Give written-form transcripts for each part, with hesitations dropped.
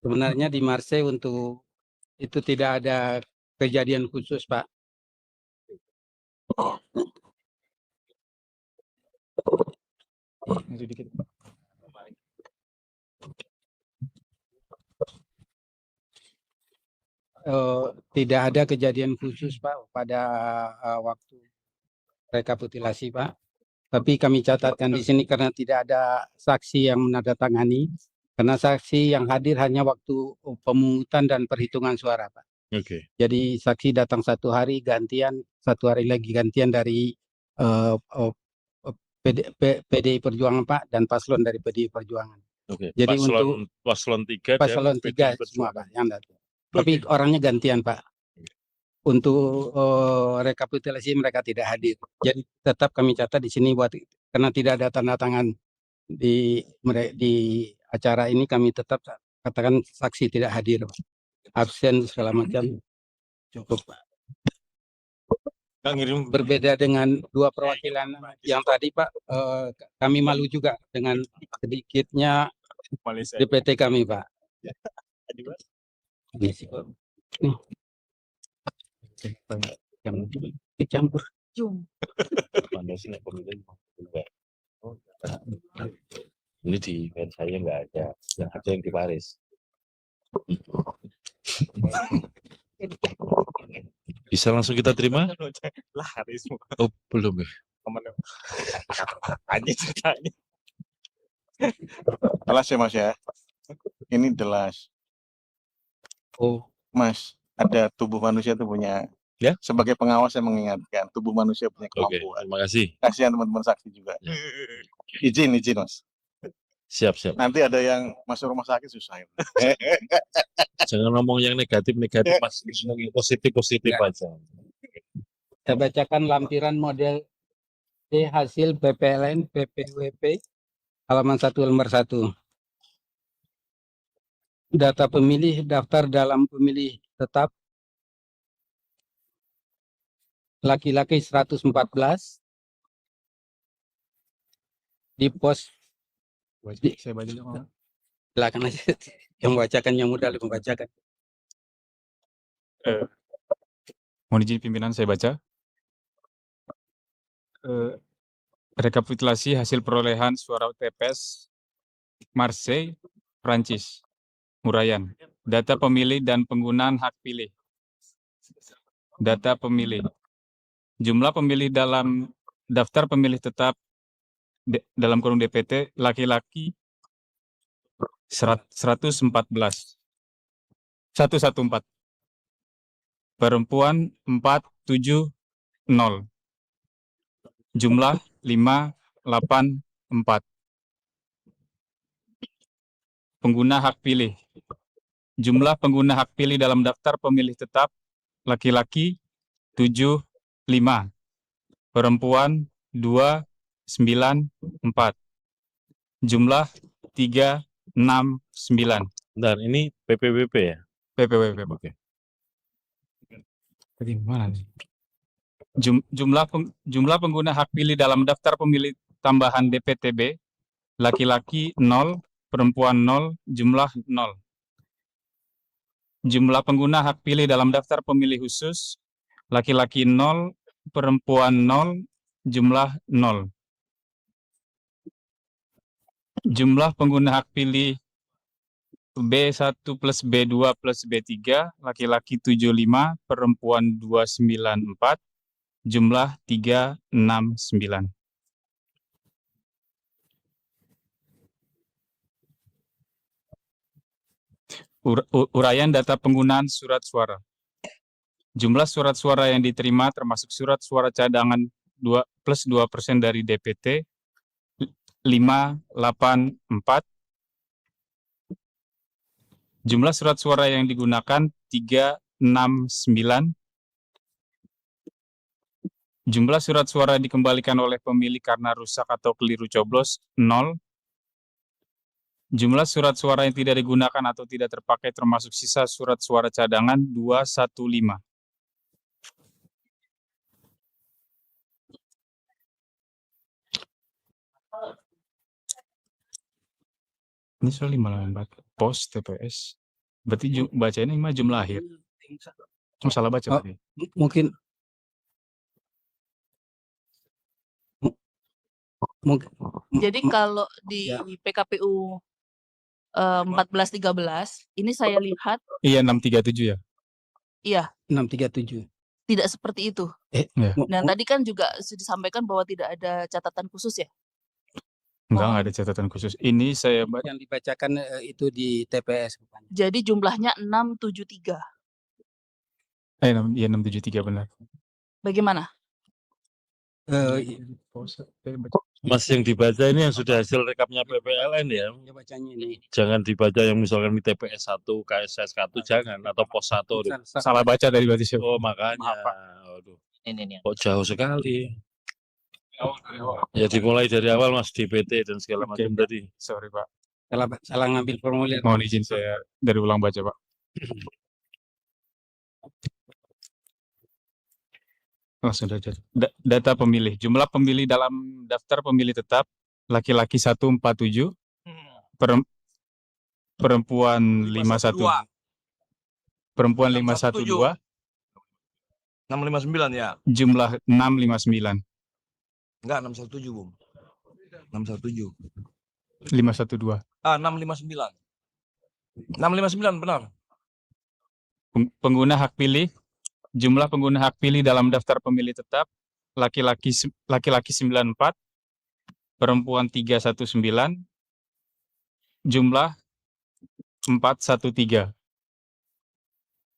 Sebenarnya di Marseille untuk itu tidak ada kejadian khusus, Pak. Maju dikit. Tidak ada kejadian khusus, Pak, pada waktu rekapitulasi, Pak. Tapi kami catatkan di sini karena tidak ada saksi yang menandatangani, karena saksi yang hadir hanya waktu pemungutan dan perhitungan suara, Pak. Oke. Jadi saksi datang 1 hari gantian, 1 hari lagi gantian dari PDI Perjuangan, Pak, dan paslon dari PDI Perjuangan. Oke. Jadi untuk paslon 3 dan paslon 3 PDI semua, Perjuangan. Pak, yang datang. Tapi orangnya gantian, Pak. Untuk rekapitulasi mereka tidak hadir. Jadi tetap kami catat di sini karena tidak ada tanda tangan di acara ini, kami tetap katakan saksi tidak hadir, absen segala macam. Cukup, Pak. Berbeda dengan 2 perwakilan yang tadi, Pak, kami malu juga dengan sedikitnya DPT kami, Pak. Ini sih, Pak. Yang dicampur. Ini di saya nggak ada, yang ada yang di Paris. Bisa langsung kita terima? Oh, belum ya? Jelas ya, Mas ya. Ini jelas. Oh, Mas, ada tubuh manusia itu punya. Ya? Sebagai pengawas saya mengingatkan, tubuh manusia punya Oke, kemampuan. terima kasih. Kasihan teman-teman saksi juga. Ya. Izin, Mas. Siap. Nanti ada yang masuk rumah sakit susah. Jangan ngomong yang negatif, Mas. Positif Ya. aja. saya bacakan lampiran model D hasil PPLN PPWP halaman 1 lembar 1. Data pemilih daftar dalam pemilih tetap laki-laki 114 di pos Saya baca dulu. belakang aja. Yang membacakan yang mudah membacakan. Mohon izin pimpinan saya baca. Rekapitulasi hasil perolehan suara TPS Marseille, Prancis, Uraian. Data pemilih dan penggunaan hak pilih. Data pemilih. Jumlah pemilih dalam daftar pemilih tetap dalam kurung DPT laki-laki 114. Perempuan 470. Jumlah 584. Pengguna hak pilih. Jumlah pengguna hak pilih dalam daftar pemilih tetap laki-laki 75. Perempuan 294. Jumlah 369. Bentar, ini PPWP ya? PPWP. Oke. Tadi mana nih? Jumlah pengguna hak pilih dalam daftar pemilih tambahan DPTB laki-laki 0, perempuan 0, jumlah 0. Jumlah pengguna hak pilih dalam daftar pemilih khusus laki-laki 0, perempuan 0, jumlah 0. Jumlah pengguna hak pilih B1 plus B2 plus B3 laki-laki 75, perempuan 294, jumlah 369. Uraian data penggunaan surat suara. Jumlah surat suara yang diterima termasuk surat suara cadangan 2% dari DPT 584. Jumlah surat suara yang digunakan 369. Jumlah surat suara dikembalikan oleh pemilih karena rusak atau keliru coblos 0. Jumlah surat suara yang tidak digunakan atau tidak terpakai termasuk sisa surat suara cadangan 215. Ini soal 5 pos TPS Berarti bacanya ini mah jumlah akhir. Oh, salah baca Oh. tadi. Mungkin mungkin Jadi kalau di Ya. PKPU 1413 ini saya lihat Iya 637 ya. iya 637. tidak seperti itu. Ya. Dan tadi kan juga sudah disampaikan bahwa tidak ada catatan khusus ya. Enggak ada catatan khusus. Ini saya yang dibacakan itu di TPS. Jadi jumlahnya 673. iya 673 benar. Bagaimana? Mas, yang dibaca ini yang sudah hasil rekapnya PPLN ya. Ya bacanya ini. Jangan dibaca yang misalkan di TPS 1, KSS 1 jangan, atau pos 1. Salah baca tadi berarti sih. Oh, makanya. Maaf, Pak. Aduh, Ini. kok jauh sekali. Ya dimulai dari awal Mas, DPT dan segala Oke. macam tadi. Sorry Pak. Salah ngambil formulir. Mohon izin saya dari ulang baca Pak. Langsung saja. Data pemilih. Jumlah pemilih dalam daftar pemilih tetap laki-laki 147, perempuan 51, perempuan 512, 659 ya. jumlah 659, Enggak 617, Bung. 617. 512. 659. 659 benar. Pengguna hak pilih. Jumlah pengguna hak pilih dalam daftar pemilih tetap laki-laki 94, perempuan 319, jumlah 413.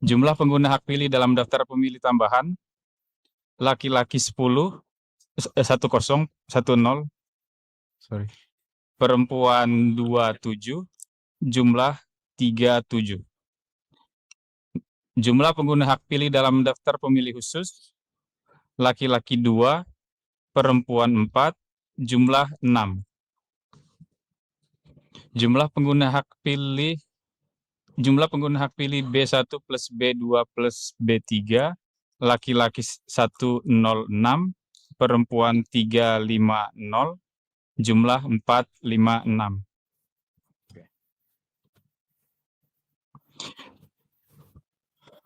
Jumlah pengguna hak pilih dalam daftar pemilih tambahan laki-laki 10, perempuan 27, jumlah 37. Jumlah pengguna hak pilih dalam daftar pemilih khusus laki-laki 2, perempuan 4, jumlah 6. Jumlah pengguna hak pilih B1 plus B2 plus B3 laki-laki 106, perempuan 350, jumlah 456.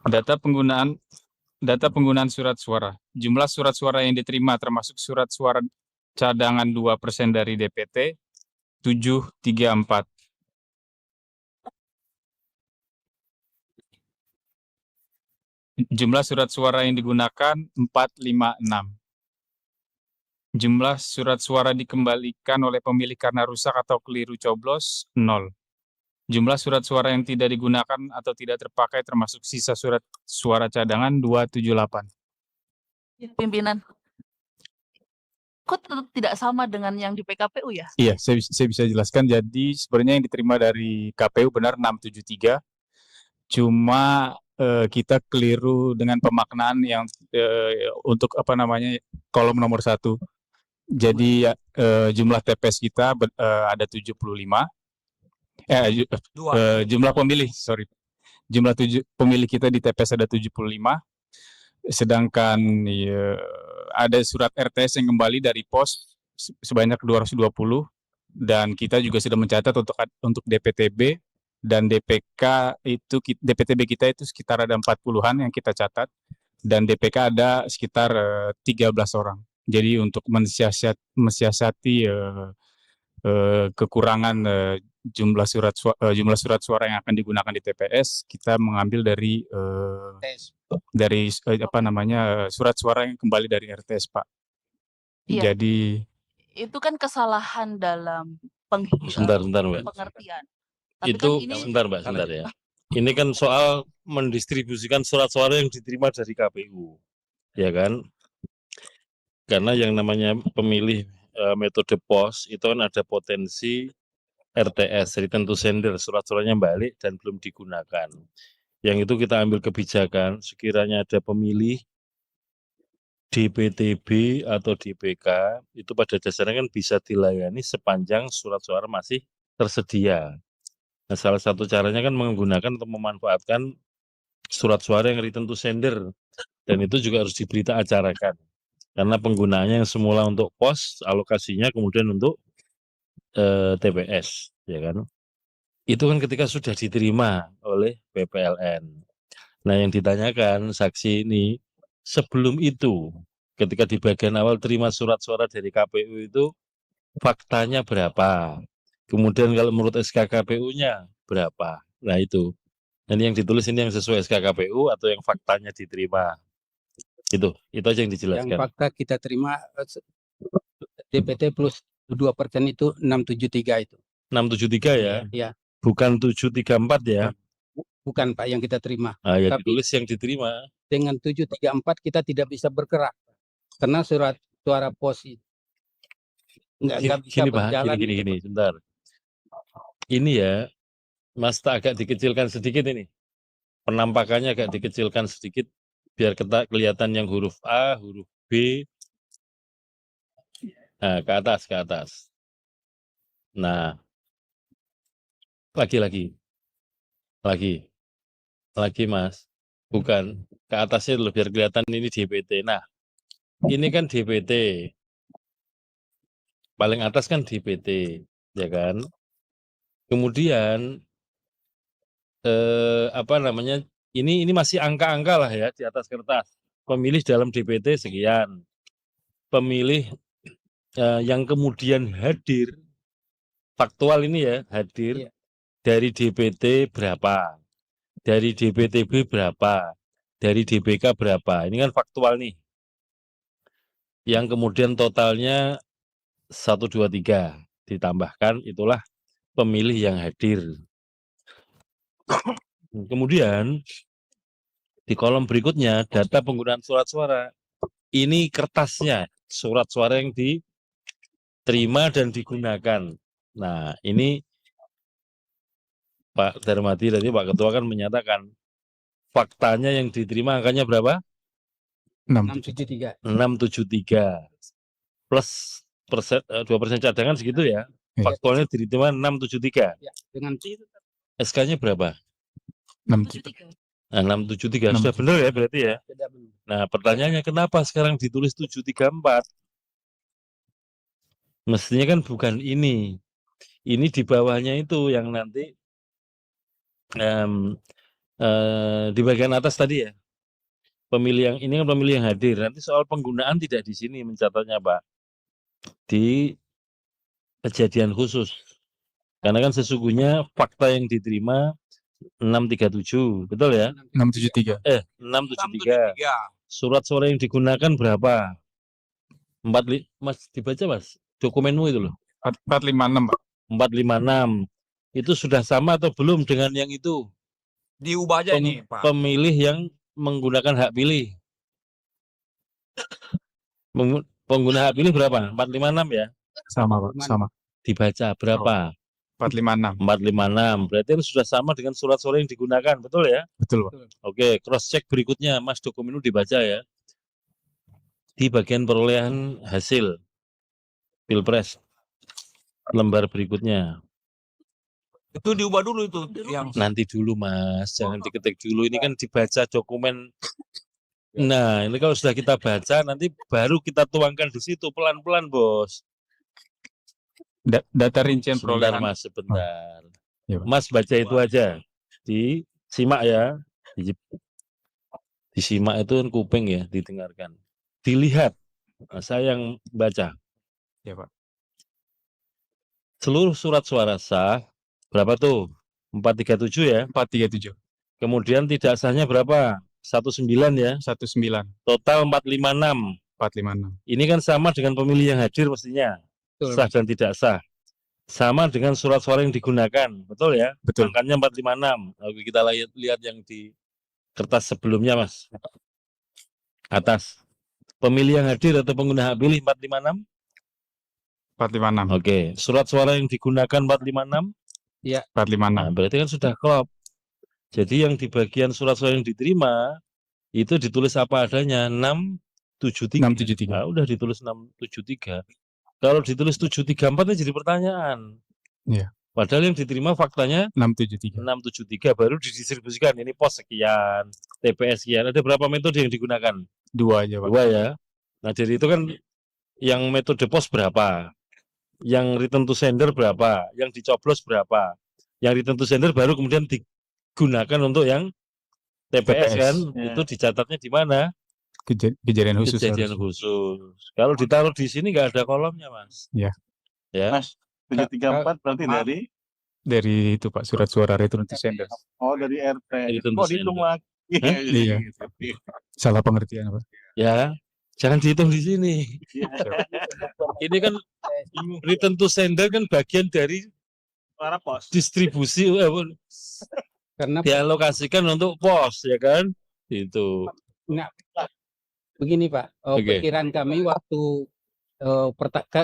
Data penggunaan surat suara. Jumlah surat suara yang diterima termasuk surat suara cadangan 2% dari DPT 734. Jumlah surat suara yang digunakan 456. Jumlah surat suara dikembalikan oleh pemilih karena rusak atau keliru coblos 0. Jumlah surat suara yang tidak digunakan atau tidak terpakai termasuk sisa surat suara cadangan 278. Pimpinan. Kok tetap tidak sama dengan yang di PKPU ya? Iya, saya bisa jelaskan. Jadi sebenarnya yang diterima dari KPU benar 673. Cuma kita keliru dengan pemaknaan yang untuk kolom nomor 1. Jadi jumlah TPS kita ada 75. Jumlah pemilih, jumlah pemilih kita di TPS ada 75, sedangkan ada surat RTS yang kembali dari pos sebanyak 220, dan kita juga sudah mencatat untuk DPTB dan DPK itu DPTB kita itu sekitar ada 40-an yang kita catat, dan DPK ada sekitar 13 orang. Jadi untuk mensiasati kekurangan jumlah surat suara yang akan digunakan di TPS, kita mengambil dari surat suara yang kembali dari RTS, Pak. Iya. Jadi Itu kan kesalahan dalam Sebentar, Mbak. pengertian. Tapi Itu kan ini sebentar ya. Ini kan soal mendistribusikan surat suara yang diterima dari KPU, ya kan? Karena yang namanya pemilih metode pos itu kan ada potensi RTS, return to sender, surat suaranya balik dan belum digunakan. Yang itu kita ambil kebijakan sekiranya ada pemilih DPTB atau DPK itu pada dasarnya kan bisa dilayani sepanjang surat suara masih tersedia. Nah, salah satu caranya kan menggunakan atau memanfaatkan surat suara yang return to sender, dan itu juga harus diberita acarakan. Karena penggunaannya yang semula untuk pos, alokasinya kemudian untuk TPS, ya kan. Itu kan ketika sudah diterima oleh PPLN. Nah, yang ditanyakan saksi ini, sebelum itu, ketika di bagian awal terima surat suara dari KPU itu, faktanya berapa? Kemudian kalau menurut SK KPU-nya berapa? Nah itu. Ini yang ditulis ini yang sesuai SK KPU atau yang faktanya diterima? Itu aja yang Yang dijelaskan. fakta kita terima DPT plus 2% itu 673 itu. 673 ya? Iya. Bukan 734 ya? Bukan Pak yang kita terima. Nah, ya Tapi ditulis yang diterima. dengan 734 kita tidak bisa bergerak karena surat suara pos itu nggak bisa Gini Pak, berjalan. gini, sebentar. Ini ya, Mas tak agak dikecilkan sedikit ini. Penampakannya agak dikecilkan sedikit biar kelihatan yang huruf A, huruf B. Nah, ke atas. Nah, lagi Mas. Bukan, ke atasnya dulu biar kelihatan ini DPT. Nah, ini kan DPT. Paling atas kan DPT, ya kan? Kemudian ini masih angka-angka lah ya di atas kertas. Pemilih dalam DPT sekian. Pemilih yang kemudian hadir, faktual ini ya, hadir Iya. dari DPT berapa, dari DPTB berapa, dari DBK berapa. Ini kan faktual nih. Yang kemudian totalnya 1, 2, 3 ditambahkan itulah pemilih yang hadir. Kemudian di kolom berikutnya data penggunaan surat suara. Ini kertasnya, surat suara yang diterima dan digunakan. Nah, ini Pak Darmadi tadi Pak Ketua kan menyatakan faktanya yang diterima angkanya berapa? 673. 673 plus 2% cadangan segitu ya. Faktualnya diterima 673. Ya, dengan SK-nya berapa? 73. Nah, 673 sudah benar ya berarti ya. Nah, pertanyaannya kenapa sekarang ditulis 734? Mestinya kan bukan ini. Ini di bawahnya itu yang nanti di bagian atas tadi ya. Pemilih yang ini kan pemilih yang hadir. Nanti soal penggunaan tidak di sini mencatatnya, Pak. Di kejadian khusus. Karena kan sesungguhnya fakta yang diterima 637, betul ya? 673. 673. Surat suara yang digunakan berapa? Mas dibaca Mas, dokumenmu itu loh. 456, Pak. 456. Itu sudah sama atau belum dengan yang itu? Diubah aja ini, Pak. Pemilih yang menggunakan hak pilih. Pengguna hak pilih berapa? 456 ya? Sama, Pak. Sama. Dibaca berapa? 456. 456. Berarti kan sudah sama dengan surat suara yang digunakan, betul ya? Betul, Pak. Oke, cross check berikutnya, Mas, dokumen itu dibaca ya. Di bagian perolehan hasil Pilpres lembar berikutnya. Itu diubah dulu itu yang Nanti dulu Mas, jangan diketik dulu. Ini kan dibaca dokumen. Nah, ini kalau sudah kita baca, nanti baru kita tuangkan di situ pelan-pelan, Bos. Data rincian Sebentar perolehan. Mas, sebentar. Iya, Pak. Mas baca itu aja. Disimak ya. Disimak itu kan kuping ya, didengarkan. Dilihat. Nah, saya yang baca. Ya, Pak. Seluruh surat suara sah, berapa tuh? 437 ya. 437. Kemudian tidak sahnya berapa? 19 ya. 19. Total 456. 456. Ini kan sama dengan pemilih yang hadir mestinya. Betul. Sah dan tidak sah. Sama dengan surat suara yang digunakan. Betul ya? Betul. Angkanya 456. Lalu kita lihat yang di kertas sebelumnya, Mas. Atas. Pemilih yang hadir atau pengguna hak pilih 456? 456. Oke. Surat suara yang digunakan 456? 456. Nah, berarti kan sudah klop. Jadi yang di bagian surat suara yang diterima itu ditulis apa adanya 673. 673. Nah, udah ditulis 673. Kalau ditulis 734 jadi pertanyaan. Iya. Padahal yang diterima faktanya 673. 673 baru didistribusikan. Ini pos sekian, TPS sekian. Ada berapa metode yang digunakan? 2 aja, Pak. 2 ya. Nah, jadi itu kan yang metode pos berapa? Yang return to sender berapa? Yang dicoblos berapa? Yang return to sender baru kemudian digunakan untuk yang TPS TPS. kan, Ya. itu dicatatnya di mana? Kejadian khusus Kejadian harus. khusus. Kalau ditaruh di sini nggak ada kolomnya, Mas. Ya. Ya. Mas, 734 berarti Maaf. dari Dari itu Pak, surat suara return to sender. dari RT. Return to Kok dihitung sender. lagi? Hah? Iya. Salah pengertian Pak. Ya, jangan dihitung di sini. Ini kan return to sender kan bagian dari Para pos. distribusi Karena dialokasikan untuk pos ya kan? Itu. begini Pak, Oke. perkiraan kami waktu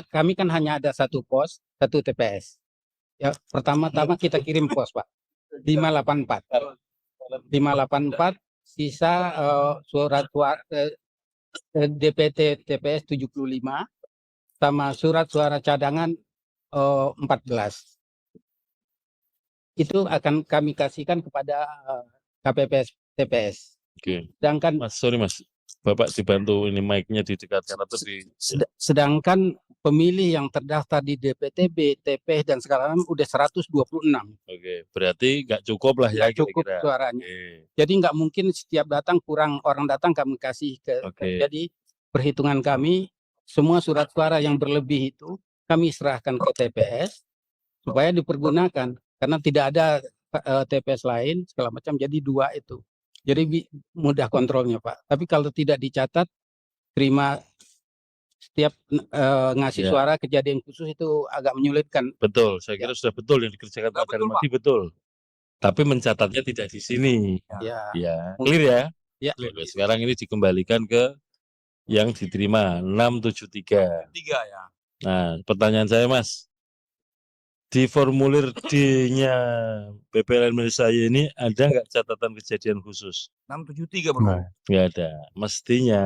kami kan hanya ada satu pos, satu TPS. Ya, pertama-tama kita kirim pos Pak, 584. 584 sisa surat suara DPT TPS 75 sama surat suara cadangan 14. Itu akan kami kasihkan kepada KPPS TPS. Oke. Sedangkan Mas, sorry Mas. Bapak dibantu ini mic-nya didekatkan atau di sedangkan pemilih yang terdaftar di DPTB, TPS dan segala macam udah 126. Oke, berarti nggak cukup lah ya Nggak cukup kira-kira. suaranya. Oke. Jadi nggak mungkin setiap datang kurang orang datang kami kasih ke. Oke. Jadi perhitungan kami semua surat suara yang berlebih itu kami serahkan ke TPS supaya dipergunakan karena tidak ada TPS lain segala macam. Jadi 2 itu. Jadi mudah kontrolnya Pak. Tapi kalau tidak dicatat terima setiap ngasih Ya. suara kejadian khusus itu agak menyulitkan. Betul, saya kira sudah betul yang dikerjakan Pak Betul, Darmadi betul. Tapi mencatatnya tidak di sini. Ya. Ya, clear ya? Ya. Oke, sekarang ini dikembalikan ke yang diterima 673. 3 ya. Nah, pertanyaan saya Mas, di formulir D-nya BPLN milik saya ini ada nggak catatan kejadian khusus? 673 bro. Nah, Nggak ada. Mestinya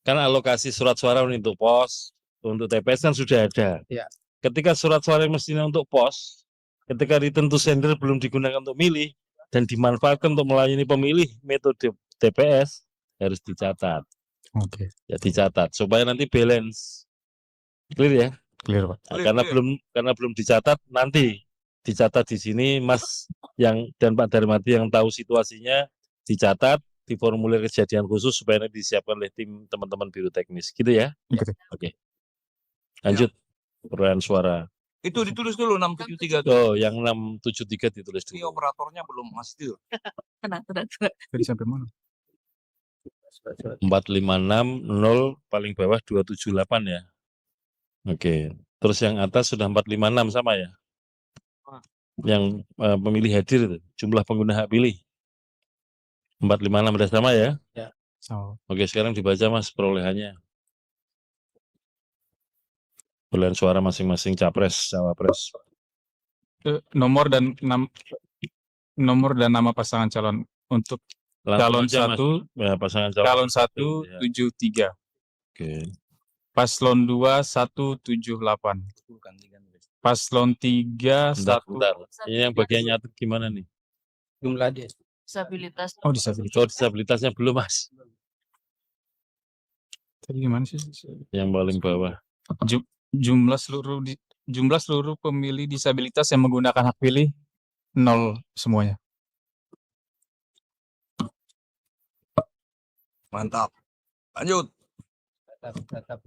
kan alokasi surat suara untuk pos, untuk TPS kan sudah ada. Ya. Ketika surat suara yang mestinya untuk pos, ketika return to sender belum digunakan untuk milih dan dimanfaatkan untuk melayani pemilih metode TPS harus dicatat. oke. Ya dicatat supaya nanti balance. Clear ya? Clear Pak. Nah, Clear. karena belum dicatat, nanti dicatat di sini Mas yang dan Pak Darmadi yang tahu situasinya dicatat di formulir kejadian khusus supaya nanti disiapkan oleh tim teman-teman biro teknis gitu ya. Gitu. Oke. Lanjut perolehan suara. Itu ditulis dulu 673 tuh. Oh, yang 673 ditulis Ini dulu. operatornya belum masih. Tenang. Tadi sampai mana? 4560 paling bawah 278 ya. Oke. Terus yang atas sudah 456 sama ya? Yang pemilih hadir itu, jumlah pengguna hak pilih. 456 sudah sama ya? Sama. Oke, sekarang dibaca Mas perolehannya. Perolehan suara masing-masing capres, cawapres. Nomor dan nama pasangan calon untuk calon Langsung aja, Mas. 1 Ya, pasangan calon. calon 1 Ya. 73. Oke. Paslon 2 178. Paslon 3 Bentar, 1. bentar. Ini yang bagian nyatet gimana nih? Jumlah dia. Disabilitas. Oh, disabilitas. Oh, disabilitasnya belum Mas. Tadi gimana sih? Yang paling bawah. Jumlah seluruh pemilih disabilitas yang menggunakan hak pilih 0 semuanya. Mantap. Lanjut. Tetap.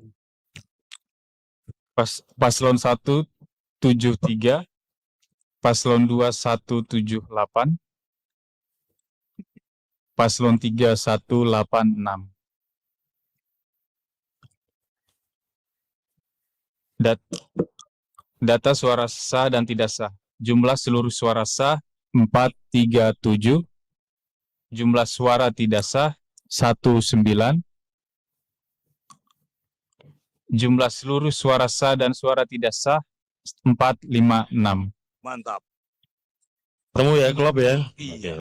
Paslon 1 73, paslon 2 178, paslon 3 186. Data suara sah dan tidak sah. Jumlah seluruh suara sah 437, jumlah suara tidak sah 19, jumlah seluruh suara sah dan suara tidak sah 456. Mantap. Temu ya, klop ya. Iya.